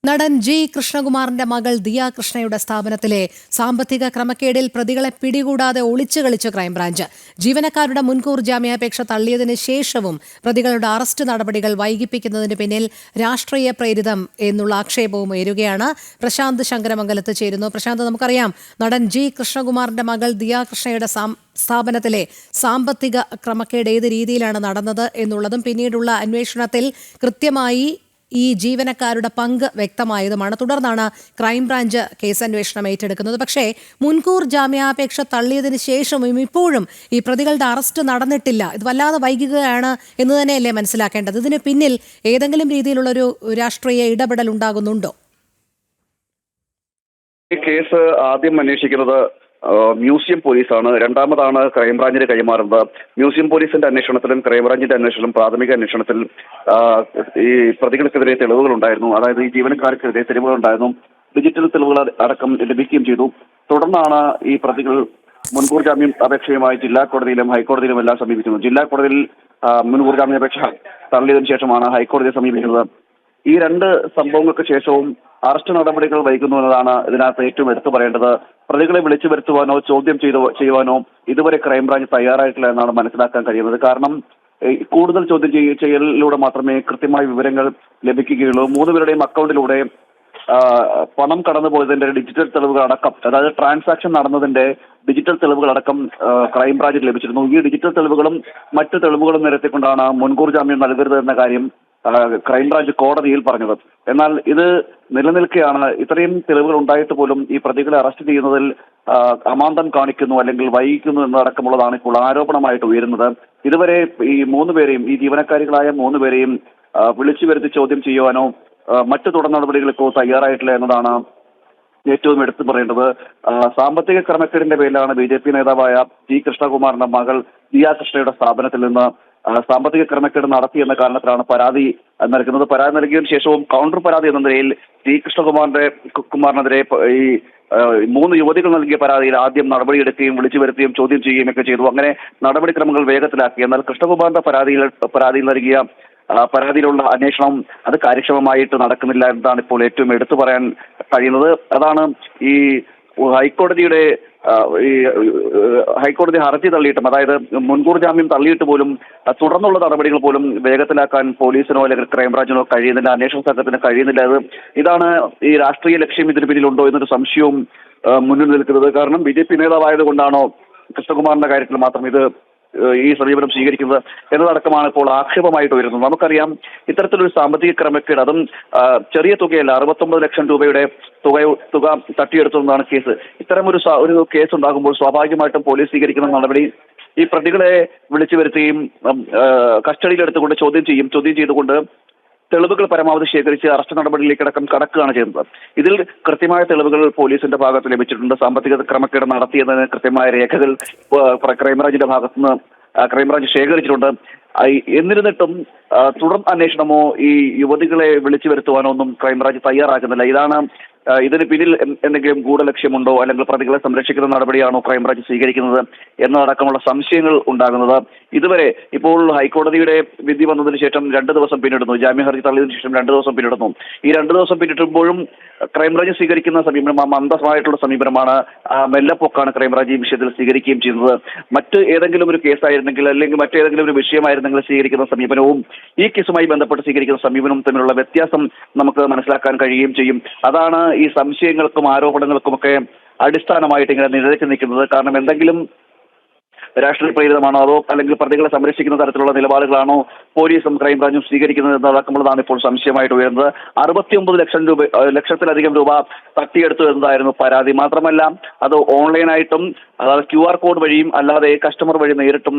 നടൻ ജി കൃഷ്ണകുമാറിന്റെ മകൾ ദിയ കൃഷ്ണയുടെ സ്ഥാപനത്തിലെ സാമ്പത്തിക ക്രമക്കേടിൽ പ്രതികളെ പിടികൂടാതെ ഒളിച്ചു കളിച്ച ക്രൈംബ്രാഞ്ച്. ജീവനക്കാരുടെ മുൻകൂർ ജാമ്യാപേക്ഷ തള്ളിയതിന് ശേഷവും പ്രതികളുടെ അറസ്റ്റ് നടപടികൾ വൈകിപ്പിക്കുന്നതിന് പിന്നിൽ രാഷ്ട്രീയ പ്രേരിതം എന്നുള്ള ആക്ഷേപവും ഉയരുകയാണ്. പ്രശാന്ത് ശങ്കരമംഗലത്ത് ചേരുന്നു. പ്രശാന്ത്, നമുക്കറിയാം നടൻ ജി കൃഷ്ണകുമാറിന്റെ മകൾ ദിയ കൃഷ്ണയുടെ സ്ഥാപനത്തിലെ സാമ്പത്തിക ക്രമക്കേട് ഏത് രീതിയിലാണ് നടന്നത് എന്നുള്ളതും പിന്നീടുള്ള അന്വേഷണത്തിൽ കൃത്യമായി ഈ ജീവനക്കാരുടെ പങ്ക് വ്യക്തമായതുമാണ്. തുടർന്നാണ് ക്രൈംബ്രാഞ്ച് കേസന്വേഷണം ഏറ്റെടുക്കുന്നത്. പക്ഷേ മുൻകൂർ ജാമ്യാപേക്ഷ തള്ളിയതിനു ശേഷവും ഇപ്പോഴും ഈ പ്രതികളുടെ അറസ്റ്റ് നടന്നിട്ടില്ല. ഇത് വല്ലാതെ വൈകുകയാണ് എന്ന് തന്നെയല്ലേ മനസ്സിലാക്കേണ്ടത്? ഇതിന് പിന്നിൽ ഏതെങ്കിലും രീതിയിലുള്ളൊരു രാഷ്ട്രീയ ഇടപെടൽ ഉണ്ടാകുന്നുണ്ടോ? ഈ കേസ് ആദ്യം അന്വേഷിക്കുന്നത് മ്യൂസിയം പോലീസാണ്. രണ്ടാമതാണ് ക്രൈംബ്രാഞ്ചിന് കൈമാറുന്നത്. മ്യൂസിയം പോലീസിന്റെ അന്വേഷണത്തിലും ക്രൈംബ്രാഞ്ചിന്റെ അന്വേഷണത്തിലും പ്രാഥമിക അന്വേഷണത്തിൽ ഈ പ്രതികൾക്കെതിരെ തെളിവുകൾ ഉണ്ടായിരുന്നു. അതായത് ഈ ജീവനക്കാർക്കെതിരെ തെളിവുകൾ ഉണ്ടായിരുന്നു. ഡിജിറ്റൽ തെളിവുകൾ അടക്കം ലഭിക്കുകയും ചെയ്തു. തുടർന്നാണ് ഈ പ്രതികൾ മുൻകൂർ ജാമ്യം അപേക്ഷയുമായി ജില്ലാ കോടതിയിലും ഹൈക്കോടതിയിലും എല്ലാം സമീപിക്കുന്നത്. ജില്ലാ കോടതിയിൽ മുൻകൂർ ജാമ്യാപേക്ഷ തള്ളിയതിനു ശേഷമാണ് ഹൈക്കോടതിയെ സമീപിക്കുന്നത്. ഈ രണ്ട് സംഭവങ്ങൾക്ക് ശേഷവും അറസ്റ്റ് നടപടികൾ വൈകുന്നു എന്നതാണ് ഇതിനകത്ത് ഏറ്റവും എടുത്തു പറയേണ്ടത്. പ്രതികളെ വിളിച്ചു വരുത്തുവാനോ ചോദ്യം ചെയ്യുവാനോ ഇതുവരെ ക്രൈംബ്രാഞ്ച് തയ്യാറായിട്ടില്ല എന്നാണ് മനസ്സിലാക്കാൻ കഴിയുന്നത്. കാരണം കൂടുതൽ ചോദ്യം ചെയ്യലിലൂടെ മാത്രമേ കൃത്യമായ വിവരങ്ങൾ ലഭിക്കുകയുള്ളൂ. മൂന്നുപേരുടെയും അക്കൗണ്ടിലൂടെ പണം കടന്നുപോയതിന്റെ ഡിജിറ്റൽ തെളിവുകൾ അടക്കം, അതായത് ട്രാൻസാക്ഷൻ നടന്നതിന്റെ ഡിജിറ്റൽ തെളിവുകൾ അടക്കം ക്രൈംബ്രാഞ്ചിന് ലഭിച്ചിരുന്നു. ഈ ഡിജിറ്റൽ തെളിവുകളും മറ്റു തെളിവുകളും നിരത്തിക്കൊണ്ടാണ് മുൻകൂർ ജാമ്യം നൽകരുത് എന്ന കാര്യം ക്രൈംബ്രാഞ്ച് കോടതിയിൽ പറഞ്ഞത്. എന്നാൽ ഇത് നിലനിൽക്കെയാണ് ഇത്രയും തെളിവുകൾ ഉണ്ടായിട്ട് പോലും ഈ പ്രതികളെ അറസ്റ്റ് ചെയ്യുന്നതിൽ അമാന്തം കാണിക്കുന്നു അല്ലെങ്കിൽ വൈകിക്കുന്നു എന്നതടക്കമുള്ളതാണ് ഇപ്പോൾ ആരോപണമായിട്ട് ഉയരുന്നത്. ഇതുവരെ ഈ മൂന്നുപേരെയും, ഈ ജീവനക്കാരികളായ മൂന്നുപേരെയും വിളിച്ചു വരുത്തി ചോദ്യം ചെയ്യുവാനോ മറ്റു തുടർ നടപടികൾക്കോ തയ്യാറായിട്ടില്ല എന്നതാണ് ഏറ്റവും എടുത്തു പറയേണ്ടത്. സാമ്പത്തിക ക്രമക്കേടിന്റെ പേരിലാണ് BJP നേതാവായ ജി കൃഷ്ണകുമാറിന്റെ മകൾ ദിയ കൃഷ്ണയുടെ സ്ഥാപനത്തിൽ നിന്ന് സാമ്പത്തിക ക്രമക്കേട് നടത്തി എന്ന കാരണത്തിലാണ് പരാതി നൽകുന്നത്. പരാതി നൽകിയതിനു ശേഷവും കൗണ്ടർ പരാതി എന്ന നിലയിൽ ജി കൃഷ്ണകുമാറിനെതിരെ ഈ മൂന്ന് യുവതികൾ നൽകിയ പരാതിയിൽ ആദ്യം നടപടിയെടുക്കുകയും വിളിച്ചു വരുത്തുകയും ചോദ്യം ചെയ്യുകയും ഒക്കെ ചെയ്തു. അങ്ങനെ നടപടിക്രമങ്ങൾ വേഗത്തിലാക്കി. എന്നാൽ കൃഷ്ണകുമാറിന്റെ പരാതിയിൽ നൽകിയ പരാതിയിലുള്ള അന്വേഷണം അത് കാര്യക്ഷമമായിട്ട് നടക്കുന്നില്ല എന്നതാണ് ഇപ്പോൾ ഏറ്റവും എടുത്തു പറയാൻ കഴിയുന്നത്. അതാണ് ഈ ഹൈക്കോടതി ഹർജി തള്ളിയിട്ടും, അതായത് മുൻകൂർ ജാമ്യം തള്ളിയിട്ട് പോലും തുടർന്നുള്ള നടപടികൾ പോലും വേഗത്തിലാക്കാൻ പോലീസിനോ അല്ലെങ്കിൽ ക്രൈംബ്രാഞ്ചിനോ കഴിയുന്നില്ല, അന്വേഷണ സംഘത്തിന് കഴിയുന്നില്ല. ഇതാണ് ഈ രാഷ്ട്രീയ ലക്ഷ്യം ഇതിന് പിന്നിലുണ്ടോ എന്നൊരു സംശയവും മുന്നിൽ നിൽക്കുന്നത്. കാരണം BJP നേതാവായത് കൊണ്ടാണോ കൃഷ്ണകുമാറിന്റെ കാര്യത്തിൽ മാത്രം ഈ സമീപനം സ്വീകരിക്കുന്നത് എന്നതടക്കമാണ് ഇപ്പോൾ ആക്ഷേപമായിട്ട് വരുന്നത്. നമുക്കറിയാം, ഇത്തരത്തിലൊരു സാമ്പത്തിക ക്രമക്കേട്, അതും ചെറിയ തുകയല്ല, 69 ലക്ഷം രൂപയുടെ തുക തട്ടിയെടുത്തതാണ് കേസ്. ഇത്തരമൊരു കേസ് ഉണ്ടാകുമ്പോൾ സ്വാഭാവികമായിട്ടും പോലീസ് സ്വീകരിക്കുന്ന നടപടി ഈ പ്രതികളെ വിളിച്ചു വരുത്തുകയും കസ്റ്റഡിയിലെടുത്തുകൊണ്ട് ചോദ്യം ചെയ്തുകൊണ്ട് തെളിവുകൾ പരമാവധി ശേഖരിച്ച് അറസ്റ്റ് നടപടിയിലേക്കടക്കം കടക്കുകയാണ് ചെയ്യുന്നത്. ഇതിൽ കൃത്യമായ തെളിവുകൾ പോലീസിന്റെ ഭാഗത്ത് ലഭിച്ചിട്ടുണ്ട്. സാമ്പത്തിക ക്രമക്കേട് നടത്തിയതിന് കൃത്യമായ രേഖകൾ ക്രൈംബ്രാഞ്ചിന്റെ ഭാഗത്തുനിന്ന് ക്രൈംബ്രാഞ്ച് ശേഖരിച്ചിട്ടുണ്ട്. എന്നിരുന്നിട്ടും തുടർ അന്വേഷണമോ ഈ യുവതികളെ വിളിച്ചു വരുത്തുവാനോ ഒന്നും ക്രൈംബ്രാഞ്ച് തയ്യാറാക്കുന്നില്ല. ഇതിന് പിന്നിൽ എന്തെങ്കിലും ഗൂഢലക്ഷ്യമുണ്ടോ അല്ലെങ്കിൽ പ്രതികളെ സംരക്ഷിക്കുന്ന നടപടിയാണോ ക്രൈംബ്രാഞ്ച് സ്വീകരിക്കുന്നത് എന്നതടക്കമുള്ള സംശയങ്ങൾ ഉണ്ടാകുന്നത്. ഇതുവരെ ഇപ്പോൾ ഹൈക്കോടതിയുടെ വിധി വന്നതിന് ശേഷം 2 ദിവസം പിന്നിടുന്നു. ജാമ്യ ഹർജി തള്ളിയതിനു ശേഷം 2 ദിവസം പിന്നിടുന്നു. ഈ 2 ദിവസം പിന്നിട്ടുമ്പോഴും ക്രൈംബ്രാഞ്ച് സ്വീകരിക്കുന്ന സമീപനം മന്ദമായിട്ടുള്ള സമീപനമാണ്. മെല്ലപ്പൊക്കാണ് ക്രൈംബ്രാഞ്ച് ഈ വിഷയത്തിൽ സ്വീകരിക്കുകയും ചെയ്യുന്നത്. മറ്റ് ഏതെങ്കിലും ഒരു കേസായിരുന്നെങ്കിൽ അല്ലെങ്കിൽ മറ്റേതെങ്കിലും ഒരു വിഷയമായിരുന്നെങ്കിൽ സ്വീകരിക്കുന്ന സമീപനവും ഈ കേസുമായി ബന്ധപ്പെട്ട് സ്വീകരിക്കുന്ന സമീപനവും തമ്മിലുള്ള വ്യത്യാസം നമുക്ക് മനസ്സിലാക്കാൻ കഴിയുകയും ചെയ്യും. അതാണ് ഈ സംശയങ്ങൾക്കും ആരോപണങ്ങൾക്കുമൊക്കെ അടിസ്ഥാനമായിട്ട് ഇങ്ങനെ നിഴലിച്ചു നിൽക്കുന്നത്. കാരണം എന്തെങ്കിലും രാഷ്ട്രീയ പ്രേരിതമാണോ അതോ അല്ലെങ്കിൽ പ്രതികളെ സംരക്ഷിക്കുന്ന തരത്തിലുള്ള നിലപാടുകളാണോ പോലീസും ക്രൈംബ്രാഞ്ചും സ്വീകരിക്കുന്നത് എന്നതടക്കമുള്ളതാണ് ഇപ്പോൾ സംശയമായിട്ട് ഉയർന്നത്. 69 ലക്ഷത്തിലധികം രൂപ തട്ടിയെടുത്തു എന്നതായിരുന്നു പരാതി. മാത്രമല്ല അത് ഓൺലൈനായിട്ടും, അതായത് QR കോഡ് വഴിയും അല്ലാതെ കസ്റ്റമർ വഴി നേരിട്ടും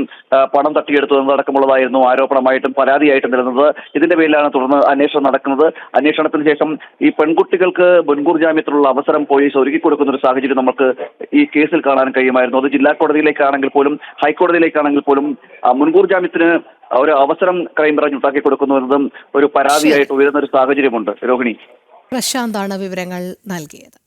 പണം തട്ടിയെടുത്തു എന്നതടക്കമുള്ളതായിരുന്നു ആരോപണമായിട്ടും പരാതിയായിട്ടും വരുന്നത്. ഇതിന്റെ പേരിലാണ് തുടർന്ന് അന്വേഷണം നടക്കുന്നത്. അന്വേഷണത്തിന് ശേഷം ഈ പെൺകുട്ടികൾക്ക് മുൻകൂർ ജാമ്യത്തിലുള്ള അവസരം പോലീസ് ഒരുക്കി കൊടുക്കുന്ന ഒരു സാഹചര്യം നമുക്ക് ഈ കേസിൽ കാണാൻ കഴിയുമായിരുന്നു. അത് ജില്ലാ കോടതിയിലേക്കാണെങ്കിൽ പോലും ഹൈക്കോടതിയിലേക്കാണെങ്കിൽ പോലും മുൻകൂർ ജാമ്യത്തിന് ഒരു അവസരം ക്രൈംബ്രാഞ്ച് ഉണ്ടാക്കി കൊടുക്കുന്നു എന്നതും ഒരു പരാതിയായിട്ട് ഉയരുന്ന ഒരു സാഹചര്യമുണ്ട്. രോഹിണി, പ്രശാന്താണ് വിവരങ്ങൾ നൽകിയത്.